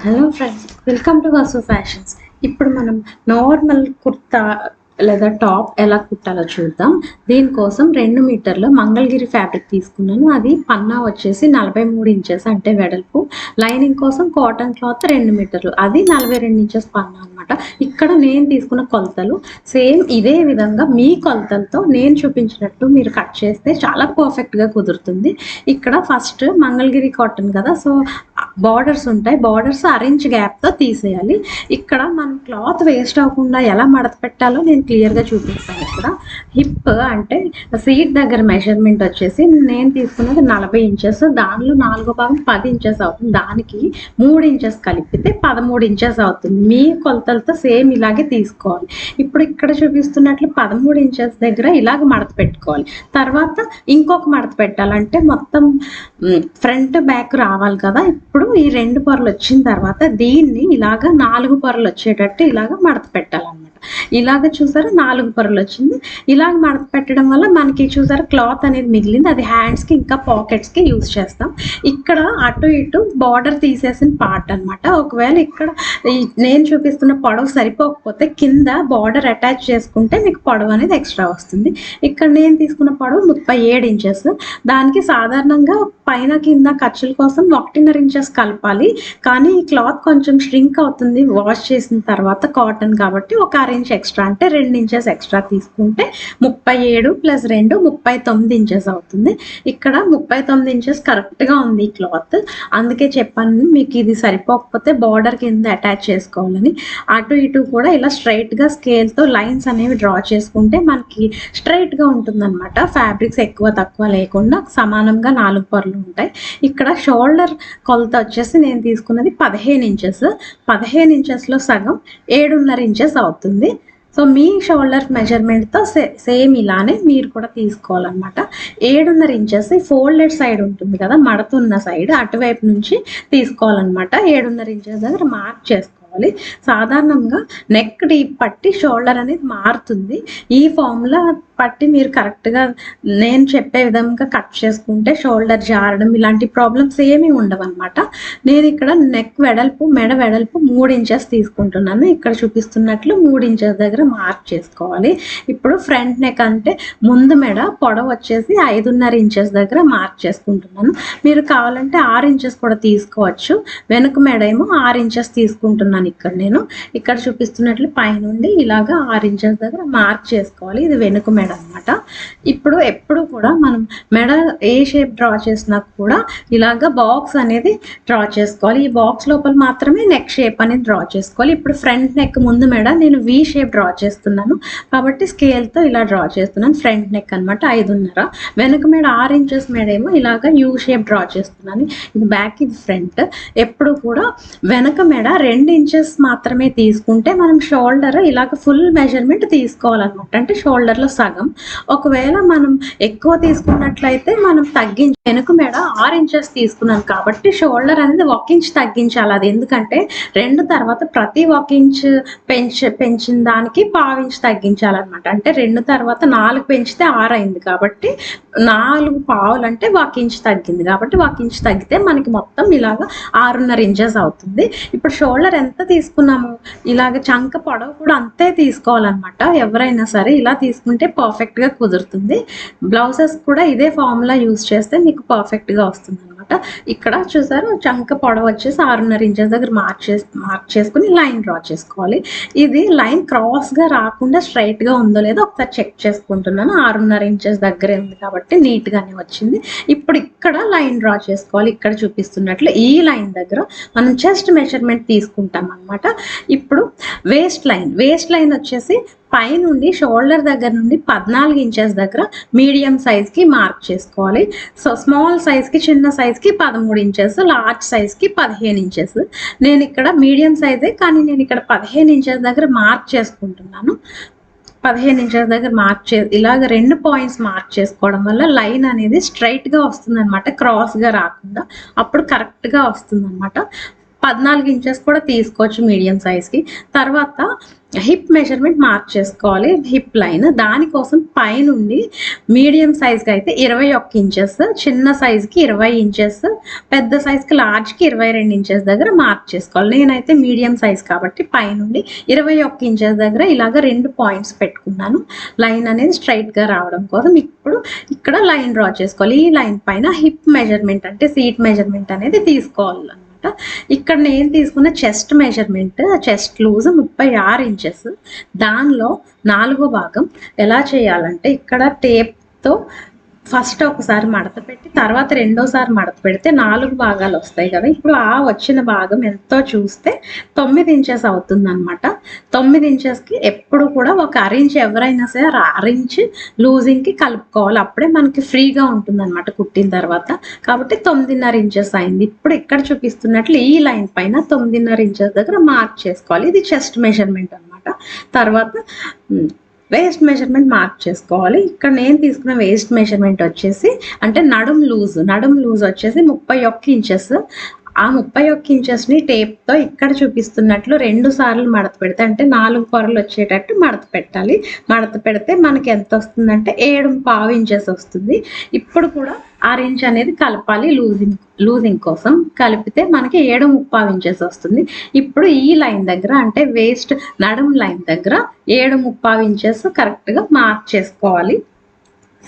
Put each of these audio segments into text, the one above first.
Hello friends, welcome to Vasu fashions. ఇప్పుడు మనం normal kurta లేదా టాప్ ఎలా కుట్టాలో చూద్దాం. దీనికోసం 2 మీటర్ల మంగళగిరి ఫ్యాబ్రిక్ తీసుకున్నాను. అది పన్నా వచ్చేసి 43 ఇంచెస్ అంటే వెడల్పు. లైనింగ్ కోసం కాటన్ క్లాత్ 2 మీటర్లు, అది 42 ఇంచెస్ పన్నా అనమాట. ఇక్కడ నేను తీసుకున్న కొలతలు సేమ్ ఇదే విధంగా మీ కొలతలతో నేను చూపించినట్టు మీరు కట్ చేస్తే చాలా పర్ఫెక్ట్గా కుదురుతుంది. ఇక్కడ ఫస్ట్ మంగళగిరి కాటన్ కదా, సో బార్డర్స్ ఉంటాయి. బార్డర్స్ అరెంజ్ గ్యాప్తో తీసేయాలి. ఇక్కడ మనం క్లాత్ వేస్ట్ అవ్వకుండా ఎలా మడత పెట్టాలో నేను క్లియర్గా చూపిస్తాను. ఇక్కడ హిప్ అంటే సీట్ దగ్గర మెజర్మెంట్ వచ్చేసి నేను తీసుకున్నది 40 ఇంచెస్. దానిలో 4వ భాగం 10 ఇంచెస్ అవుతుంది. దానికి 3 ఇంచెస్ కలిపితే 13 ఇంచెస్ అవుతుంది. మీ కొలతలతో సేమ్ ఇలాగే తీసుకోవాలి. ఇప్పుడు ఇక్కడ చూపిస్తున్నట్లు 13 ఇంచెస్ దగ్గర ఇలాగ మడత పెట్టుకోవాలి. తర్వాత ఇంకొక మడత పెట్టాలంటే మొత్తం ఫ్రంట్ బ్యాక్ రావాలి కదా. ఇప్పుడు ఈ 2 పొరలు వచ్చిన తర్వాత దీన్ని ఇలాగ 4 పొరలు వచ్చేటట్టు ఇలాగ మడత పెట్టాలన్నమాట. ఇలాగ చూసారా 4 పొరలు వచ్చింది. ఇలాగ మడత పెట్టడం వల్ల మనకి చూసారా క్లాత్ అనేది మిగిలింది. అది హ్యాండ్స్కి ఇంకా పాకెట్స్కి యూజ్ చేస్తాం. ఇక్కడ అటు ఇటు బార్డర్ తీసేసిన పార్ట్ అనమాట. ఒకవేళ ఇక్కడ నేను చూపిస్తున్న పొడవు సరిపోకపోతే కింద బార్డర్ అటాచ్ చేసుకుంటే మీకు పొడవు అనేది ఎక్స్ట్రా వస్తుంది. ఇక్కడ నేను తీసుకున్న పొడవు 37 ఇంచెస్. దానికి సాధారణంగా పైన కింద ఖర్చుల కోసం 1.5 ఇంచెస్ కలపాలి. కానీ ఈ క్లాత్ కొంచెం స్ట్రింక్ అవుతుంది వాష్ చేసిన తర్వాత, కాటన్ కాబట్టి ఒక 1/2 ఇంచ్ ఎక్స్ట్రా అంటే 2 ఇంచెస్ ఎక్స్ట్రా తీసుకుంటే 37 + 2 39 ఇంచెస్ అవుతుంది. ఇక్కడ 39 ఇంచెస్ కరెక్ట్గా ఉంది ఈ క్లాత్. అందుకే చెప్పాను మీకు ఇది సరిపోకపోతే బార్డర్ కింద అటాచ్ చేసుకోవాలని. అటు ఇటు కూడా ఇలా స్ట్రైట్గా స్కేల్తో లైన్స్ అనేవి డ్రా చేసుకుంటే మనకి స్ట్రైట్గా ఉంటుందన్నమాట. ఫ్యాబ్రిక్స్ ఎక్కువ తక్కువ లేకుండా సమానంగా 4 పొరలు ఉంటాయి. ఇక్కడ షోల్డర్ కొలత వచ్చేసి నేను తీసుకున్నది 15 ఇంచెస్. 15 ఇంచెస్లో సగం 7.5 ఇంచెస్ అవుతుంది. సో మీ షోల్డర్ మెజర్మెంట్తో సేమ్ ఇలానే మీరు కూడా తీసుకోవాలన్నమాట. 7.5 ఇంచెస్ ఫోల్డెడ్ సైడ్ ఉంటుంది కదా, మడతున్న సైడ్ అటువైపు నుంచి తీసుకోవాలన్నమాట. 7.5 ఇంచెస్ దగ్గర మార్క్ చేసుకోవాలి. సాధారణంగా నెక్ డీప్ పట్టి షోల్డర్ అనేది మారుతుంది. ఈ ఫార్ములా పట్టి మీరు కరెక్ట్గా నేను చెప్పే విధంగా కట్ చేసుకుంటే షోల్డర్ జారడం ఇలాంటి ప్రాబ్లమ్స్ ఏమీ ఉండవు అనమాట. నేను ఇక్కడ నెక్ వెడల్పు మెడ వెడల్పు 3 ఇంచెస్ తీసుకుంటున్నాను. ఇక్కడ చూపిస్తున్నట్లు 3 ఇంచెస్ దగ్గర మార్క్ చేసుకోవాలి. ఇప్పుడు ఫ్రంట్ నెక్ అంటే ముందు మెడ పొడవు వచ్చేసి 5.5 ఇంచెస్ దగ్గర మార్క్ చేసుకుంటున్నాను. మీరు కావాలంటే 6 ఇంచెస్ కూడా తీసుకోవచ్చు. వెనుక మెడ ఏమో 6 ఇంచెస్ తీసుకుంటున్నాను. ఇక్కడ చూపిస్తున్నట్లు పైనుండి ఇలాగా 6 ఇంచెస్ దగ్గర మార్క్ చేసుకోవాలి. ఇది వెనుక మెడ అనమాట. ఇప్పుడు ఎప్పుడు కూడా మనం మెడ ఏ షేప్ డ్రా చేసినా కూడా ఇలాగా బాక్స్ అనేది డ్రా చేసుకోవాలి. ఈ బాక్స్ లోపల మాత్రమే నెక్ షేప్ అనేది డ్రా చేసుకోవాలి. ఇప్పుడు ఫ్రంట్ నెక్ ముందు మెడ నేను వి షేప్ డ్రా చేస్తున్నాను కాబట్టి స్కేల్తో ఇలా డ్రా చేస్తున్నాను. ఫ్రంట్ నెక్ అనమాట 5.5. వెనుక మెడ 6 ఇంచెస్ మెడ ఏమో ఇలాగా యూ షేప్ డ్రా చేస్తున్నాను. ఇది బ్యాక్, ఇది ఫ్రంట్. ఎప్పుడు కూడా వెనక మెడ 2 ఇంచెస్ మాత్రమే తీసుకుంటే మనం షోల్డర్ ఇలాగ ఫుల్ మెజర్మెంట్ తీసుకోవాలన్నమాట. అంటే షోల్డర్లో సగం. ఒకవేళ మనం ఎక్కువ తీసుకున్నట్లయితే మనం తగ్గించి వెనుక మెడ 6 ఇంచెస్ తీసుకున్నాం కాబట్టి షోల్డర్ అనేది 1 ఇంచ్ తగ్గించాలి. అది ఎందుకంటే 2 తర్వాత ప్రతి 1 ఇంచ్ పెంచిన దానికి 1/2 ఇంచ్ తగ్గించాలన్నమాట. అంటే 2 తర్వాత 4 పెంచితే 6 అయింది కాబట్టి 4 పావులు అంటే 1 ఇంచ్ తగ్గింది కాబట్టి 1 ఇంచ్ తగ్గితే మనకి మొత్తం ఇలాగ 6.5 ఇంచెస్ అవుతుంది. ఇప్పుడు షోల్డర్ ఎంత తీసుకున్నాము ఇలాగ చంక పొడవు కూడా అంతే తీసుకోవాలన్నమాట. ఎవరైనా సరే ఇలా తీసుకుంటే పర్ఫెక్ట్గా కుదురుతుంది. బ్లౌజెస్ కూడా ఇదే ఫార్ములా యూజ్ చేస్తే మీకు పర్ఫెక్ట్గా వస్తుంది అనమాట. ఇక్కడ చూసారు చంక పొడవు వచ్చేసి 6.5 ఇంచెస్ దగ్గర మార్క్ చేసుకుని లైన్ డ్రా చేసుకోవాలి. ఇది లైన్ క్రాస్గా రాకుండా స్ట్రైట్గా ఉందో లేదో ఒకసారి చెక్ చేసుకుంటున్నాను. 6.5 ఇంచెస్ దగ్గరే ఉంది కాబట్టి నీట్గానే వచ్చింది. ఇప్పుడు ఇక్కడ లైన్ డ్రా చేసుకోవాలి. ఇక్కడ చూపిస్తున్నట్లు ఈ లైన్ దగ్గర మనం చెస్ట్ మెజర్మెంట్ తీసుకుంటాం అనమాట. ఇప్పుడు వేస్ట్ లైన్ వచ్చేసి పైనుండి షోల్డర్ దగ్గర నుండి 14 ఇంచెస్ దగ్గర మీడియం సైజ్కి మార్క్ చేసుకోవాలి. సో స్మాల్ సైజ్కి చిన్న సైజ్కి 13 ఇంచెస్, లార్జ్ సైజ్కి 15 ఇంచెస్. నేను ఇక్కడ మీడియం సైజే కానీ నేను ఇక్కడ 15 ఇంచెస్ దగ్గర మార్క్ చేసుకుంటున్నాను. 15 ఇంచెస్ దగ్గర ఇలాగ 2 పాయింట్స్ మార్క్ చేసుకోవడం వల్ల లైన్ అనేది స్ట్రైట్గా వస్తుంది అనమాట, క్రాస్గా రాకుండా. అప్పుడు కరెక్ట్గా వస్తుంది అనమాట. 14 ఇంచెస్ కూడా తీసుకోవచ్చు మీడియం సైజ్కి. తర్వాత హిప్ మెజర్మెంట్ మార్క్ చేసుకోవాలి, హిప్ లైన్. దానికోసం పైనుండి మీడియం సైజ్కి అయితే 21 ఇంచెస్, చిన్న సైజ్కి 20 ఇంచెస్, పెద్ద సైజ్కి లార్జ్కి 22 ఇంచెస్ దగ్గర మార్క్ చేసుకోవాలి. నేనైతే మీడియం సైజ్ కాబట్టి పైనుండి 21 ఇంచెస్ దగ్గర ఇలాగ 2 పాయింట్స్ పెట్టుకున్నాను, లైన్ అనేది స్ట్రైట్గా రావడం కోసం. ఇప్పుడు ఇక్కడ లైన్ డ్రా చేసుకోవాలి. ఈ లైన్ పైన హిప్ మెజర్మెంట్ అంటే సీట్ మెజర్మెంట్ అనేది తీసుకోవాలి. ఇక్కడ నేను తీసుకున్న chest measurement, chest loose 36 inches. దానిలో 4వ భాగం ఎలా చేయాలంటే ఇక్కడ టేప్తో ఫస్ట్ ఒకసారి మడత పెట్టి తర్వాత రెండోసారి మడత పెడితే 4 భాగాలు వస్తాయి కదా. ఇప్పుడు ఆ వచ్చిన భాగం ఎంతో చూస్తే 9 ఇంచెస్ అవుతుంది అనమాట. 9 ఇంచెస్కి ఎప్పుడు కూడా ఒక అరించ్ ఎవరైనా సరే అరించ్ లూజింగ్కి కలుపుకోవాలి, అప్పుడే మనకి ఫ్రీగా ఉంటుంది అనమాట కుట్టిన తర్వాత. కాబట్టి 9.5 ఇంచెస్ అయింది. ఇప్పుడు ఇక్కడ చూపిస్తున్నట్లు ఈ లైన్ పైన 9.5 ఇంచెస్ దగ్గర మార్క్ చేసుకోవాలి. ఇది చెస్ట్ మెజర్మెంట్ అనమాట. తర్వాత వేస్ట్ మెజర్మెంట్ మార్క్ చేసుకోవాలి. ఇక్కడ నేను తీసుకున్న వేస్ట్ మెజర్మెంట్ వచ్చేసి అంటే నడుం లూజ్ వచ్చేసి 31 ఇంచెస్. ఆ 31 ఇంచెస్ని టేప్తో ఇక్కడ చూపిస్తున్నట్లు 2 సార్లు మడత పెడితే అంటే 4 పొరలు వచ్చేటట్టు మడత పెట్టాలి. మడత పెడితే మనకి ఎంత వస్తుందంటే 7.25 ఇంచెస్ వస్తుంది. ఇప్పుడు కూడా 6 ఇంచ్ అనేది కలపాలి లూజింగ్ కోసం. కలిపితే మనకి 7.25 ఇంచెస్ వస్తుంది. ఇప్పుడు ఈ లైన్ దగ్గర అంటే వేస్ట్ నడుం లైన్ దగ్గర 7.25 ఇంచెస్ కరెక్ట్గా మార్క్ చేసుకోవాలి.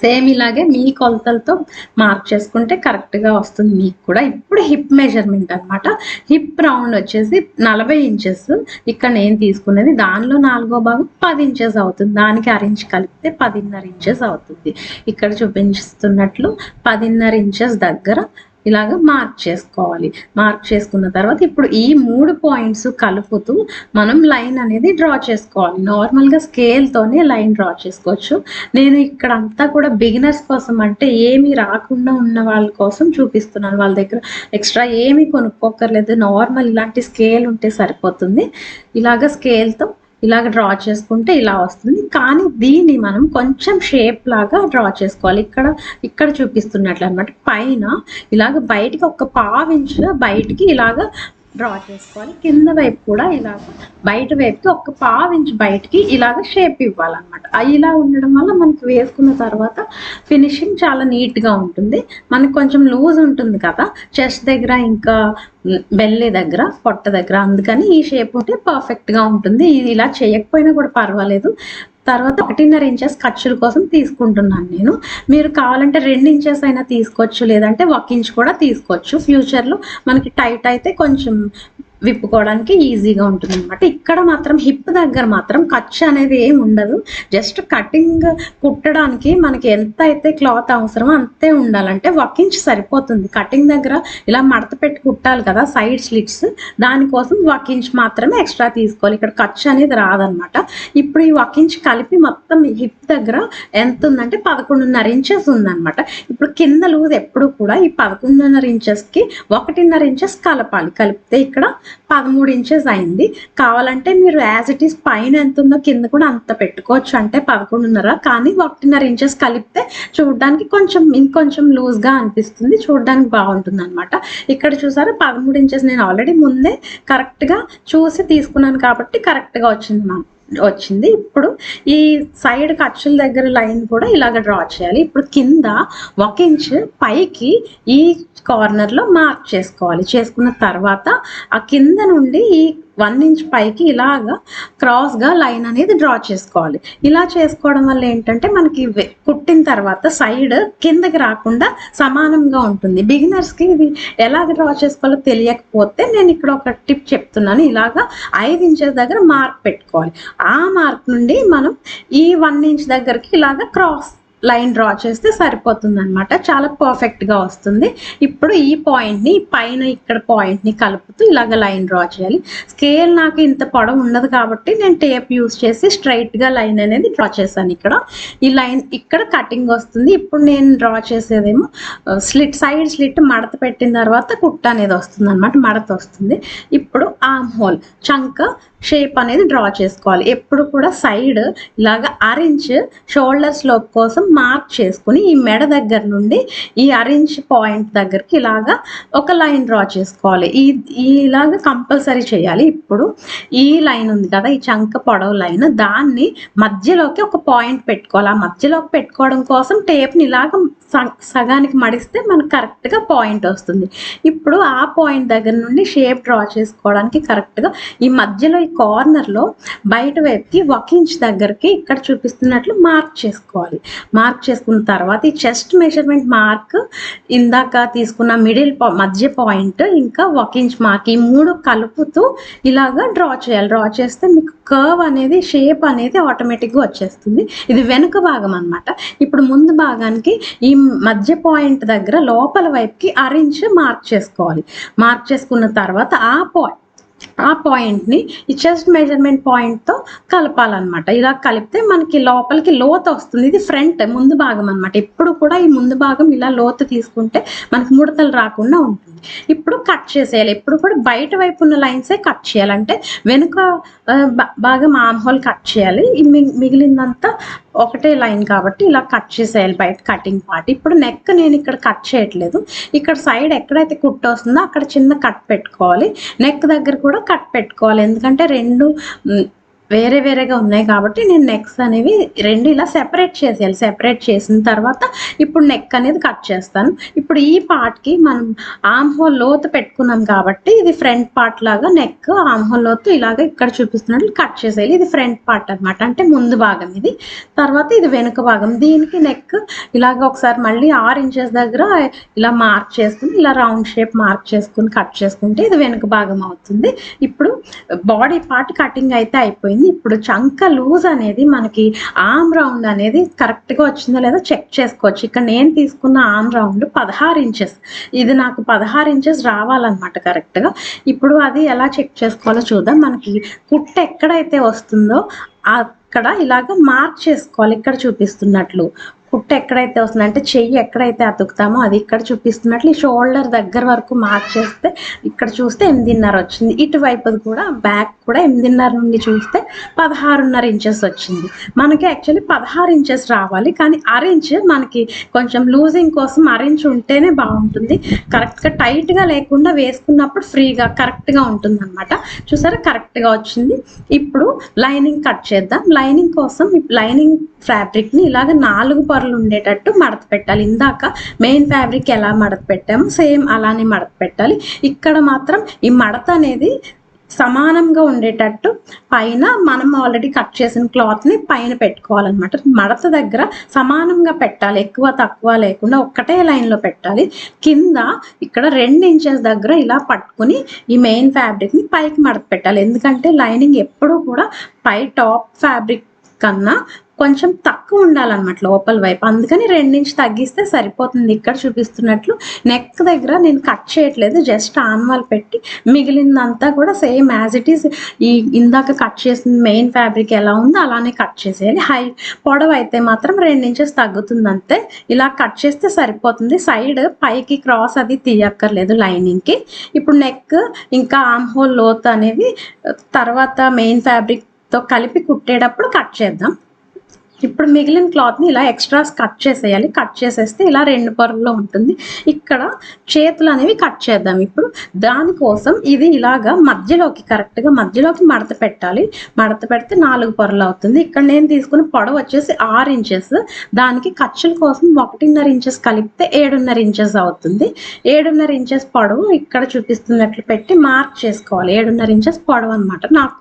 సేమ్ ఇలాగే మీ కొలతలతో మార్క్ చేసుకుంటే కరెక్ట్గా వస్తుంది మీకు కూడా. ఇప్పుడు హిప్ మెజర్మెంట్ అనమాట. హిప్ రౌండ్ వచ్చేసి 40 ఇంచెస్ ఇక్కడ నేను తీసుకునేది. దానిలో 4వ భాగం 10 ఇంచెస్ అవుతుంది. దానికి 6 ఇంచ్ కలిపితే 10.5 ఇంచెస్ అవుతుంది. ఇక్కడ చూపిస్తున్నట్లు 10.5 ఇంచెస్ దగ్గర ఇలాగ మార్క్ చేసుకోవాలి. మార్క్ చేసుకున్న తర్వాత ఇప్పుడు ఈ 3 పాయింట్స్ కలుపుతూ మనం లైన్ అనేది డ్రా చేసుకోవాలి. నార్మల్గా స్కేల్తోనే లైన్ డ్రా చేసుకోవచ్చు. నేను ఇక్కడ అంతా కూడా బిగినర్స్ కోసం అంటే ఏమీ రాకుండా ఉన్న వాళ్ళ కోసం చూపిస్తున్నాను. వాళ్ళ దగ్గర ఎక్స్ట్రా ఏమీ కొనుక్కోకర్లేదు, నార్మల్ ఇలాంటి స్కేల్ ఉంటే సరిపోతుంది. ఇలాగ స్కేల్తో ఇలాగ డ్రా చేసుకుంటే ఇలా వస్తుంది. కానీ దీన్ని మనం కొంచెం షేప్ లాగా డ్రా చేసుకోవాలి. ఇక్కడ చూపిస్తున్నట్లు అనమాట. పైన ఇలాగ బయటికి ఒక 1/4 ఇంచ్ బయటికి ఇలాగ డ్రా చేసుకోవాలి. కింద వైపు కూడా ఇలాగ బయట వైపుకి ఒక 1/4 ఇంచ్ బయటికి ఇలాగ షేప్ ఇవ్వాలన్నమాట. ఇలా ఉండడం వల్ల మనకి వేసుకున్న తర్వాత ఫినిషింగ్ చాలా నీట్గా ఉంటుంది. మనకి కొంచెం లూజ్ ఉంటుంది కదా చెస్ట్ దగ్గర, ఇంకా బెల్లీ దగ్గర, పొట్ట దగ్గర, అందుకని ఈ షేప్ ఉంటే పర్ఫెక్ట్గా ఉంటుంది. ఇది ఇలా చేయకపోయినా కూడా పర్వాలేదు. తర్వాత 1.5 ఇంచెస్ ఖర్చుల కోసం తీసుకుంటున్నాను నేను. మీరు కావాలంటే 2 ఇంచెస్ అయినా తీసుకోవచ్చు, లేదంటే 1 ఇంచ్ కూడా తీసుకోవచ్చు. ఫ్యూచర్లో మనకి టైట్ అయితే కొంచెం విప్పుకోవడానికి ఈజీగా ఉంటుంది అనమాట. ఇక్కడ మాత్రం హిప్ దగ్గర మాత్రం ఖర్చు అనేది ఏమి ఉండదు. జస్ట్ కటింగ్ కుట్టడానికి మనకి ఎంత అయితే క్లాత్ అవసరమో అంతే ఉండాలంటే 1 ఇంచ్ సరిపోతుంది. కటింగ్ దగ్గర ఇలా మడత పెట్టి కుట్టాలి కదా సైడ్ స్లిట్స్, దానికోసం 1 ఇంచ్ మాత్రమే ఎక్స్ట్రా తీసుకోవాలి. ఇక్కడ ఖర్చు అనేది రాదనమాట. ఇప్పుడు ఈ 1 ఇంచ్ కలిపి మొత్తం హిప్ దగ్గర ఎంత ఉందంటే 11.5 ఇంచెస్ ఉందన్నమాట. ఇప్పుడు కింద లూజ్ ఎప్పుడు కూడా ఈ 11.5 ఇంచెస్కి 1.5 ఇంచెస్ కలపాలి. కలిపితే ఇక్కడ 13 ఇంచెస్ అయింది. కావాలంటే మీరు యాజ్ ఇట్ ఈస్ పైన ఎంత ఉందో కింద కూడా అంత పెట్టుకోవచ్చు, అంటే 11.5. కానీ 1.5 ఇంచెస్ కలిపితే చూడడానికి ఇంకొంచెం లూజ్గా అనిపిస్తుంది, చూడడానికి బాగుంటుంది అనమాట. ఇక్కడ చూసారా 13 ఇంచెస్ నేను ఆల్రెడీ ముందే కరెక్ట్గా చూసి తీసుకున్నాను కాబట్టి కరెక్ట్గా వచ్చింది. ఇప్పుడు ఈ సైడ్ ఖర్చుల దగ్గర లైన్ కూడా ఇలాగ డ్రా చేయాలి. ఇప్పుడు కింద 1 ఇంచ్ పైకి ఈ కార్నర్లో మార్క్ చేసుకోవాలి. చేసుకున్న తర్వాత ఆ కింద నుండి ఈ 1 ఇంచ్ పైకి ఇలాగా క్రాస్గా లైన్ అనేది డ్రా చేసుకోవాలి. ఇలా చేసుకోవడం వల్ల ఏంటంటే మనకి కుట్టిన తర్వాత సైడ్ కిందకి రాకుండా సమానంగా ఉంటుంది. బిగినర్స్కి ఇది ఎలాగ డ్రా చేసుకోవాలో తెలియకపోతే నేను ఇక్కడ ఒక టిప్ చెప్తున్నాను. ఇలాగా 5 ఇంచెస్ దగ్గర మార్క్ పెట్టుకోవాలి. ఆ మార్క్ నుండి మనం ఈ 1 ఇంచ్ దగ్గరికి ఇలాగ క్రాస్ లైన్ డ్రా చేస్తే సరిపోతుంది అనమాట. చాలా పర్ఫెక్ట్గా వస్తుంది. ఇప్పుడు ఈ పాయింట్ని పైన ఇక్కడ పాయింట్ని కలుపుతూ ఇలాగ లైన్ డ్రా చేయాలి. స్కేల్ నాకు ఇంత పొడవు ఉండదు కాబట్టి నేను టేప్ యూస్ చేసి స్ట్రైట్గా లైన్ అనేది డ్రా చేశాను. ఇక్కడ ఈ లైన్ ఇక్కడ కటింగ్ వస్తుంది. ఇప్పుడు నేను డ్రా చేసేదేమో సైడ్ స్లిట్ మడత పెట్టిన తర్వాత కుట్ట అనేది వస్తుంది అనమాట, మడత వస్తుంది. ఇప్పుడు ఆర్మ్ హోల్ చంక షేప్ అనేది డ్రా చేసుకోవాలి. ఎప్పుడు కూడా సైడ్ ఇలాగ 6 ఇంచ్ షోల్డర్ స్లోప్ కోసం మార్క్ చేసుకుని ఈ మెడ దగ్గర నుండి ఈ అరేంజ్ పాయింట్ దగ్గరికి ఇలాగా ఒక లైన్ డ్రా చేసుకోవాలి. ఇలాగ కంపల్సరీ చేయాలి. ఇప్పుడు ఈ లైన్ ఉంది కదా, ఈ చంక పొడవు లైన్, దాన్ని మధ్యలోకి ఒక పాయింట్ పెట్టుకోవాలి. ఆ మధ్యలోకి పెట్టుకోవడం కోసం టేప్ని ఇలాగ సగానికి మడిస్తే మనకు కరెక్ట్గా పాయింట్ వస్తుంది. ఇప్పుడు ఆ పాయింట్ దగ్గర నుండి షేప్ డ్రా చేసుకోవడానికి కరెక్ట్గా ఈ మధ్యలో ఈ కార్నర్లో బయట వైపుకి 1 ఇంచ్ దగ్గరికి ఇక్కడ చూపిస్తున్నట్లు మార్క్ చేసుకోవాలి. మార్క్ చేసుకున్న తర్వాత ఈ చెస్ట్ మెజర్మెంట్ మార్క్, ఇందాక తీసుకున్న మధ్య పాయింట్, ఇంకా 1 ఇంచ్ మార్క్, ఈ 3 కలుపుతూ ఇలాగా డ్రా చేయాలి. డ్రా చేస్తే మీకు కర్వ్ అనేది, షేప్ అనేది ఆటోమేటిక్గా వచ్చేస్తుంది. ఇది వెనుక భాగం అన్నమాట. ఇప్పుడు ముందు భాగానికి ఈ మధ్య పాయింట్ దగ్గర లోపల వైపుకి అరేంజ్ మార్క్ చేసుకోవాలి. మార్క్ చేసుకున్న తర్వాత ఆ పాయింట్ని ఈ చెస్ట్ మెజర్మెంట్ పాయింట్తో కలపాలన్నమాట. ఇలా కలిపితే మనకి లోపలికి లోతు వస్తుంది. ఇది ఫ్రంట్ ముందు భాగం అన్నమాట. ఎప్పుడు కూడా ఈ ముందు భాగం ఇలా లోతు తీసుకుంటే మనకి ముడతలు రాకుండా ఉంటుంది. ఇప్పుడు కట్ చేసేయాలి. ఎప్పుడు కూడా బయట వైపు ఉన్న లైన్సే కట్ చేయాలంటే వెనుక భాగం ఆర్మ్ హోల్ కట్ చేయాలి. మిగిలిందంతా ఒకటే లైన్ కాబట్టి ఇలా కట్ చేసేయాలి బయట కటింగ్ పార్ట్. ఇప్పుడు నెక్ నేను ఇక్కడ కట్ చేయట్లేదు. ఇక్కడ సైడ్ ఎక్కడైతే కుట్టు వస్తుందో అక్కడ చిన్న కట్ పెట్టుకోవాలి. నెక్ దగ్గర కూడా కట్ పెట్టుకోవాలి. ఎందుకంటే రెండు వేరేగా ఉన్నాయి కాబట్టి నేను నెక్స్ అనేవి రెండు ఇలా సెపరేట్ చేసేయాలి. సెపరేట్ చేసిన తర్వాత ఇప్పుడు నెక్ అనేది కట్ చేస్తాను. ఇప్పుడు ఈ పార్ట్కి మనం ఆర్మ్ హోల్ లోతు పెట్టుకున్నాం కాబట్టి ఇది ఫ్రంట్ పార్ట్ లాగా నెక్ ఆర్మ్ హోల్ లోతు ఇలాగ ఇక్కడ చూపిస్తున్నట్లు కట్ చేసేయాలి. ఇది ఫ్రంట్ పార్ట్ అనమాట, అంటే ముందు భాగం ఇది. తర్వాత ఇది వెనుక భాగం. దీనికి నెక్ ఇలాగ ఒకసారి మళ్ళీ 6 ఇంచెస్ దగ్గర ఇలా మార్క్ చేసుకుని ఇలా రౌండ్ షేప్ మార్క్ చేసుకుని కట్ చేసుకుంటే ఇది వెనుక భాగం అవుతుంది. ఇప్పుడు బాడీ పార్ట్ కటింగ్ అయితే అయిపోయింది. ఇప్పుడు చంక లూజ్ అనేది మనకి ఆర్మ్ రౌండ్ అనేది కరెక్ట్గా వచ్చిందో లేదో చెక్ చేసుకోవచ్చు. ఇక్కడ నేను తీసుకున్న ఆర్మ్ రౌండ్ 16 ఇంచెస్. ఇది నాకు 16 ఇంచెస్ రావాలన్నమాట కరెక్ట్గా. ఇప్పుడు అది ఎలా చెక్ చేసుకోవాలో చూద్దాం. మనకి కుట్టు ఎక్కడైతే వస్తుందో అక్కడ ఇలాగ మార్క్ చేసుకోవాలి. ఇక్కడ చూపిస్తున్నట్లు కుట్టు ఎక్కడైతే వస్తుంది అంటే చెయ్యి ఎక్కడైతే అతుకుతామో అది ఇక్కడ చూపిస్తున్నట్లు ఈ షోల్డర్ దగ్గర వరకు మార్క్ చేస్తే ఇక్కడ చూస్తే 8.5 వచ్చింది. ఇటువైపు కూడా బ్యాక్ కూడా 8.5 నుండి చూస్తే 16.5 ఇంచెస్ వచ్చింది. మనకి యాక్చువల్లీ 16 ఇంచెస్ రావాలి, కానీ అరేంజ్ మనకి కొంచెం లూజింగ్ కోసం అరేంజ్ ఉంటేనే బాగుంటుంది. కరెక్ట్గా టైట్గా లేకుండా వేసుకున్నప్పుడు ఫ్రీగా కరెక్ట్గా ఉంటుంది అనమాట. చూసారా కరెక్ట్గా వచ్చింది. ఇప్పుడు లైనింగ్ కట్ చేద్దాం. లైనింగ్ కోసం లైనింగ్ ఫ్యాబ్రిక్ని ఇలాగ 4 పొరలు ఉండేటట్టు మడత పెట్టాలి. ఇందాక మెయిన్ ఫ్యాబ్రిక్ ఎలా మడత పెట్టామో సేమ్ అలానే మడత పెట్టాలి. ఇక్కడ మాత్రం ఈ మడత అనేది సమానంగా ఉండేటట్టు పైన మనం ఆల్రెడీ కట్ చేసిన క్లాత్ని పైన పెట్టుకోవాలన్నమాట. మడత దగ్గర సమానంగా పెట్టాలి, ఎక్కువ తక్కువ లేకుండా ఒక్కటే లైన్లో పెట్టాలి. కింద ఇక్కడ 2 ఇంచెస్ దగ్గర ఇలా పట్టుకుని ఈ మెయిన్ ఫ్యాబ్రిక్ని పైకి మడత పెట్టాలి. ఎందుకంటే లైనింగ్ ఎప్పుడూ కూడా టాప్ ఫ్యాబ్రిక్ కన్నా కొంచెం తక్కువ ఉండాలన్నమాట లోపల వైపు. అందుకని 2 ఇంచ్ తగ్గిస్తే సరిపోతుంది. ఇక్కడ చూపిస్తున్నట్లు నెక్ దగ్గర నేను కట్ చేయట్లేదు, జస్ట్ ఆన్వాల్ పెట్టి మిగిలిందంతా కూడా సేమ్ యాజ్ ఇట్ ఈస్ ఈ ఇందాక కట్ చేసిన మెయిన్ ఫ్యాబ్రిక్ ఎలా ఉందో అలానే కట్ చేసేయాలి. పొడవు అయితే మాత్రం 2 ఇంచెస్ తగ్గుతుంది అంతే. ఇలా కట్ చేస్తే సరిపోతుంది. సైడ్ పైకి క్రాస్ అది తీయక్కర్లేదు లైనింగ్కి. ఇప్పుడు నెక్ ఇంకా ఆర్మ్ హోల్ లోత్ అనేవి తర్వాత మెయిన్ ఫ్యాబ్రిక్తో కలిపి కుట్టేటప్పుడు కట్ చేద్దాం. ఇప్పుడు మిగిలిన క్లాత్ని ఇలా ఎక్స్ట్రాస్ కట్ చేసేయాలి. కట్ చేసేస్తే ఇలా 2 పొరల్లో ఉంటుంది. ఇక్కడ చేతులు అనేవి కట్ చేద్దాం. ఇప్పుడు దానికోసం ఇది ఇలాగా మధ్యలోకి కరెక్ట్గా మధ్యలోకి మడత పెట్టాలి. మడత పెడితే 4 పొరలు అవుతుంది. ఇక్కడ నేను తీసుకున్న పొడవు వచ్చేసి 6 ఇంచెస్. దానికి ఖర్చుల కోసం 1.5 ఇంచెస్ కలిపితే 7.5 ఇంచెస్ అవుతుంది. 7.5 ఇంచెస్ పొడవు ఇక్కడ చూపిస్తున్నట్లు పెట్టి మార్క్ చేసుకోవాలి. 7.5 ఇంచెస్ పొడవు అనమాట నాకు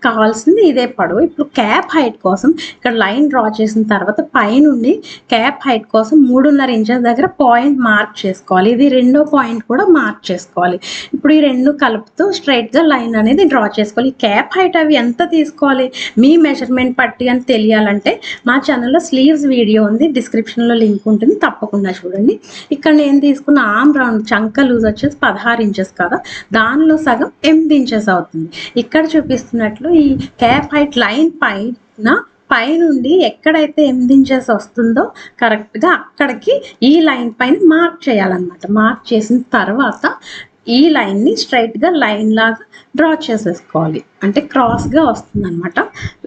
కావాల్సింది ఇదే పొడవు. ఇప్పుడు క్యాప్ హైట్ కోసం ఇక్కడ లైన్ డ్రా చేసిన తర్వాత పైనుండి క్యాప్ హైట్ కోసం 3.5 ఇంచెస్ దగ్గర పాయింట్ మార్క్ చేసుకోవాలి. ఇది రెండో పాయింట్ కూడా మార్క్ చేసుకోవాలి. ఇప్పుడు ఈ రెండు కలుపుతూ స్ట్రైట్గా లైన్ అనేది డ్రా చేసుకోవాలి. ఈ క్యాప్ హైట్ అవి ఎంత తీసుకోవాలి మీ మెజర్మెంట్ పట్టి అని తెలియాలంటే మా ఛానల్లో స్లీవ్స్ వీడియో ఉంది, డిస్క్రిప్షన్లో లింక్ ఉంటుంది, తప్పకుండా చూడండి. ఇక్కడ నేను తీసుకున్న ఆర్మ్ రౌండ్ చంక లూజ్ వచ్చేసి 16 ఇంచెస్ కదా, దానిలో సగం 8 ఇంచెస్ అవుతుంది. ఇక్కడ చూపిస్తున్నట్లు ఈ క్యాప్ హైట్ లైన్ పైనుండి ఎక్కడైతే 8 ఇంచెస్ వస్తుందో కరెక్ట్గా అక్కడికి ఈ లైన్ పైన మార్క్ చేయాలన్నమాట. మార్క్ చేసిన తర్వాత ఈ లైన్ని స్ట్రైట్గా లైన్ లాగా డ్రా చేసేసుకోవాలి. అంటే క్రాస్గా వస్తుంది అనమాట.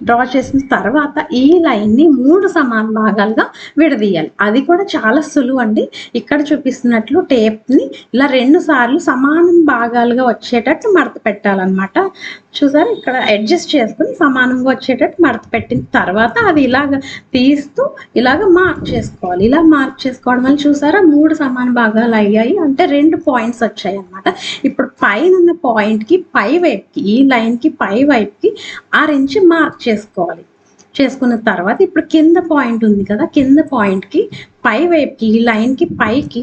డ్రా చేసిన తర్వాత ఈ లైన్ని 3 సమాన భాగాలుగా విడదీయాలి. అది కూడా చాలా సులువు అండి. ఇక్కడ చూపిస్తున్నట్లు టేప్ని ఇలా 2 సార్లు సమానం భాగాలుగా వచ్చేటట్టు మడత పెట్టాలన్నమాట. చూసారా, ఇక్కడ అడ్జస్ట్ చేసుకుని సమానంగా వచ్చేటట్టు మడత పెట్టిన తర్వాత అది ఇలాగ తీస్తూ ఇలాగ మార్క్ చేసుకోవాలి. ఇలా మార్క్ చేసుకోవడం వల్ల చూసారా 3 సమాన భాగాలు అయ్యాయి. అంటే 2 పాయింట్స్ వచ్చాయి అన్నమాట. ఇప్పుడు పైన ఉన్న పాయింట్కి పై వైపుకి, ఈ లైన్కి పై వైపుకి 6 ఇంచ్ మార్క్ చేసుకోవాలి. చేసుకున్న తర్వాత ఇప్పుడు కింద పాయింట్ ఉంది కదా, కింద పాయింట్కి పై వైపుకి, ఈ లైన్కి పైకి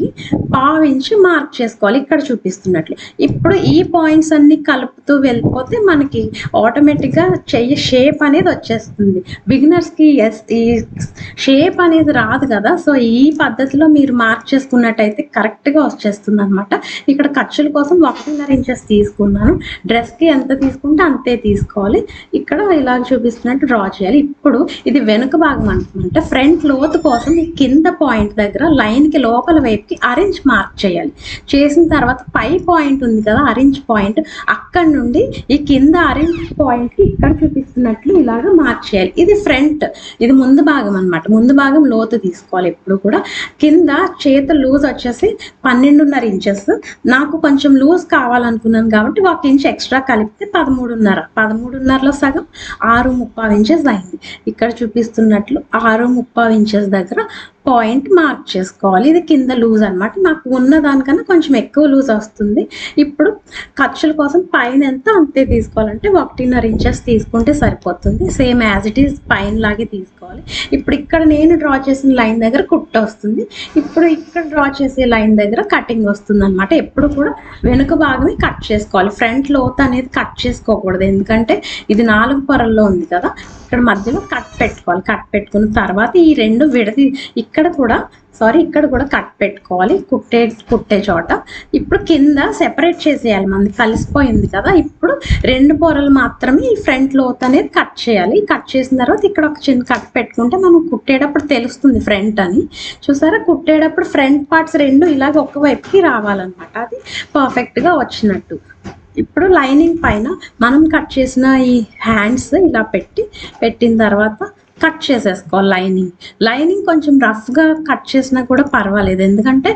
1/2 ఇంచ్ మార్క్ చేసుకోవాలి ఇక్కడ చూపిస్తున్నట్లు. ఇప్పుడు ఈ పాయింట్స్ అన్ని కలుపుతూ వెళ్ళిపోతే మనకి ఆటోమేటిక్గా చెయ్యి షేప్ అనేది వచ్చేస్తుంది. బిగినర్స్కి ఈ షేప్ అనేది రాదు కదా, సో ఈ పద్ధతిలో మీరు మార్క్ చేసుకున్నట్టయితే కరెక్ట్గా వచ్చేస్తుంది అనమాట. ఇక్కడ ఖర్చుల కోసం 1.5 ఇంచెస్ తీసుకున్నాను. డ్రెస్కి ఎంత తీసుకుంటే అంతే తీసుకోవాలి. ఇక్కడ ఇలా చూపిస్తున్నట్టు డ్రా చేయాలి. ఇప్పుడు ఇది వెనుక భాగం అనుకుంటే ఫ్రంట్ లోతు కోసం ఈ కింద పాయింట్ దగ్గర లైన్కి లోపల వైపుకి 6 ఇంచ్ మార్క్ చేయాలి. చేసిన తర్వాత పై పాయింట్ ఉంది కదా 6 ఇంచ్ పాయింట్, అక్కడ నుండి ఈ కింద 6 ఇంచ్ పాయింట్కి ఇక్కడ చూపిస్తున్నట్లు ఇలాగ మార్క్ చేయాలి. ఇది ఫ్రంట్, ఇది ముందు భాగం అనమాట. ముందు భాగం లోతు తీసుకోవాలి ఎప్పుడు కూడా. కింద చేతులు లూజ్ వచ్చేసి 12.5 ఇంచెస్. నాకు కొంచెం లూజ్ కావాలనుకున్నాను కాబట్టి 1 ఇంచ్ ఎక్స్ట్రా కలిపితే 13.5. 13.5లో సగం 6.25 ఇంచెస్ అయింది. ఇక్కడ చూపిస్తున్నట్లు 6.25 ఇంచెస్ దగ్గర పాయింట్ మార్క్ చేసుకోవాలి. ఇది కింద లూజ్ అనమాట. నాకు ఉన్న దానికన్నా కొంచెం ఎక్కువ లూజ్ వస్తుంది. ఇప్పుడు ఖర్చుల కోసం పైన ఎంత అంతే తీసుకోవాలంటే 1.5 ఇంచెస్ తీసుకుంటే సరిపోతుంది. సేమ్ యాజ్ ఇట్ ఈస్ పైన లాగే తీసుకోవాలి. ఇప్పుడు ఇక్కడ నేను డ్రా చేసిన లైన్ దగ్గర కుట్ట వస్తుంది. ఇప్పుడు ఇక్కడ డ్రా చేసే లైన్ దగ్గర కటింగ్ వస్తుంది అనమాట. ఎప్పుడు కూడా వెనుక భాగమే కట్ చేసుకోవాలి. ఫ్రంట్ లోత్ అనేది కట్ చేసుకోకూడదు, ఎందుకంటే ఇది 4 పొరల్లో ఉంది కదా. ఇక్కడ మధ్యలో కట్ పెట్టుకోవాలి. కట్ పెట్టుకున్న తర్వాత ఈ 2 విడది ఇక్కడ కూడా కట్ పెట్టుకోవాలి కుట్టే చోట. ఇప్పుడు కింద సెపరేట్ చేసేయాలి, మనది కలిసిపోయింది కదా. ఇప్పుడు 2 పొరలు మాత్రమే ఈ ఫ్రంట్ లోత్ అనేది కట్ చేయాలి. కట్ చేసిన తర్వాత ఇక్కడ ఒక చిన్న కట్ పెట్టుకుంటే మనం కుట్టేటప్పుడు తెలుస్తుంది ఫ్రంట్ అని. చూసారా, కుట్టేటప్పుడు ఫ్రంట్ పార్ట్స్ 2 ఇలాగ ఒక వైపుకి రావాలన్నమాట. అది పర్ఫెక్ట్గా వచ్చినట్టు. ఇప్పుడు లైనింగ్ పైన మనం కట్ చేసిన ఈ హ్యాండ్స్ ఇలా పెట్టిన తర్వాత కట్ చేసేసుకోవాలి. లైనింగ్ కొంచెం రఫ్గా కట్ చేసినా కూడా పర్వాలేదు, ఎందుకంటే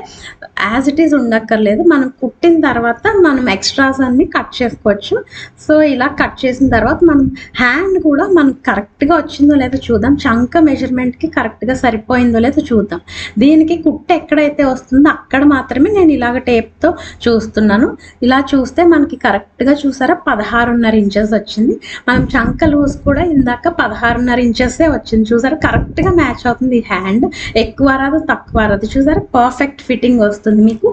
యాజ్ ఇట్ ఈజ్ ఉండక్కర్లేదు. మనం కుట్టిన తర్వాత మనం ఎక్స్ట్రాస్ అన్ని కట్ చేసుకోవచ్చు. సో ఇలా కట్ చేసిన తర్వాత మనం హ్యాండ్ కూడా మనకు కరెక్ట్గా వచ్చిందో లేదో చూద్దాం. చంక మెజర్మెంట్కి కరెక్ట్గా సరిపోయిందో లేదో చూద్దాం. దీనికి కుట్ట ఎక్కడైతే వస్తుందో అక్కడ మాత్రమే నేను ఇలాగ టేప్తో చూస్తున్నాను. ఇలా చూస్తే మనకి కరెక్ట్గా చూసారా 16.5 ఇంచెస్ వచ్చింది. మనం చంక లూజ్ కూడా ఇందాక 16.5 ఇంచెస్ వచ్చింది. చూసారా, కరెక్ట్ గా మ్యాచ్ అవుతుంది. హ్యాండ్ ఎక్కువ రాదు తక్కువ రాదు. చూసారా, పర్ఫెక్ట్ ఫిట్టింగ్ వస్తుంది. మీకు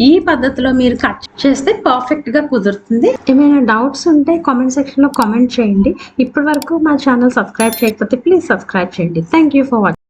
ఈ పద్ధతిలో మీరు కట్ చేస్తే పర్ఫెక్ట్ గా కుదురుతుంది. ఏమైనా డౌట్స్ ఉంటే కామెంట్ సెక్షన్ లో కామెంట్ చేయండి. ఇప్పటి వరకు మా ఛానల్ సబ్స్క్రైబ్ చేయకపోతే ప్లీజ్ సబ్స్క్రైబ్ చేయండి. Thank you for watching.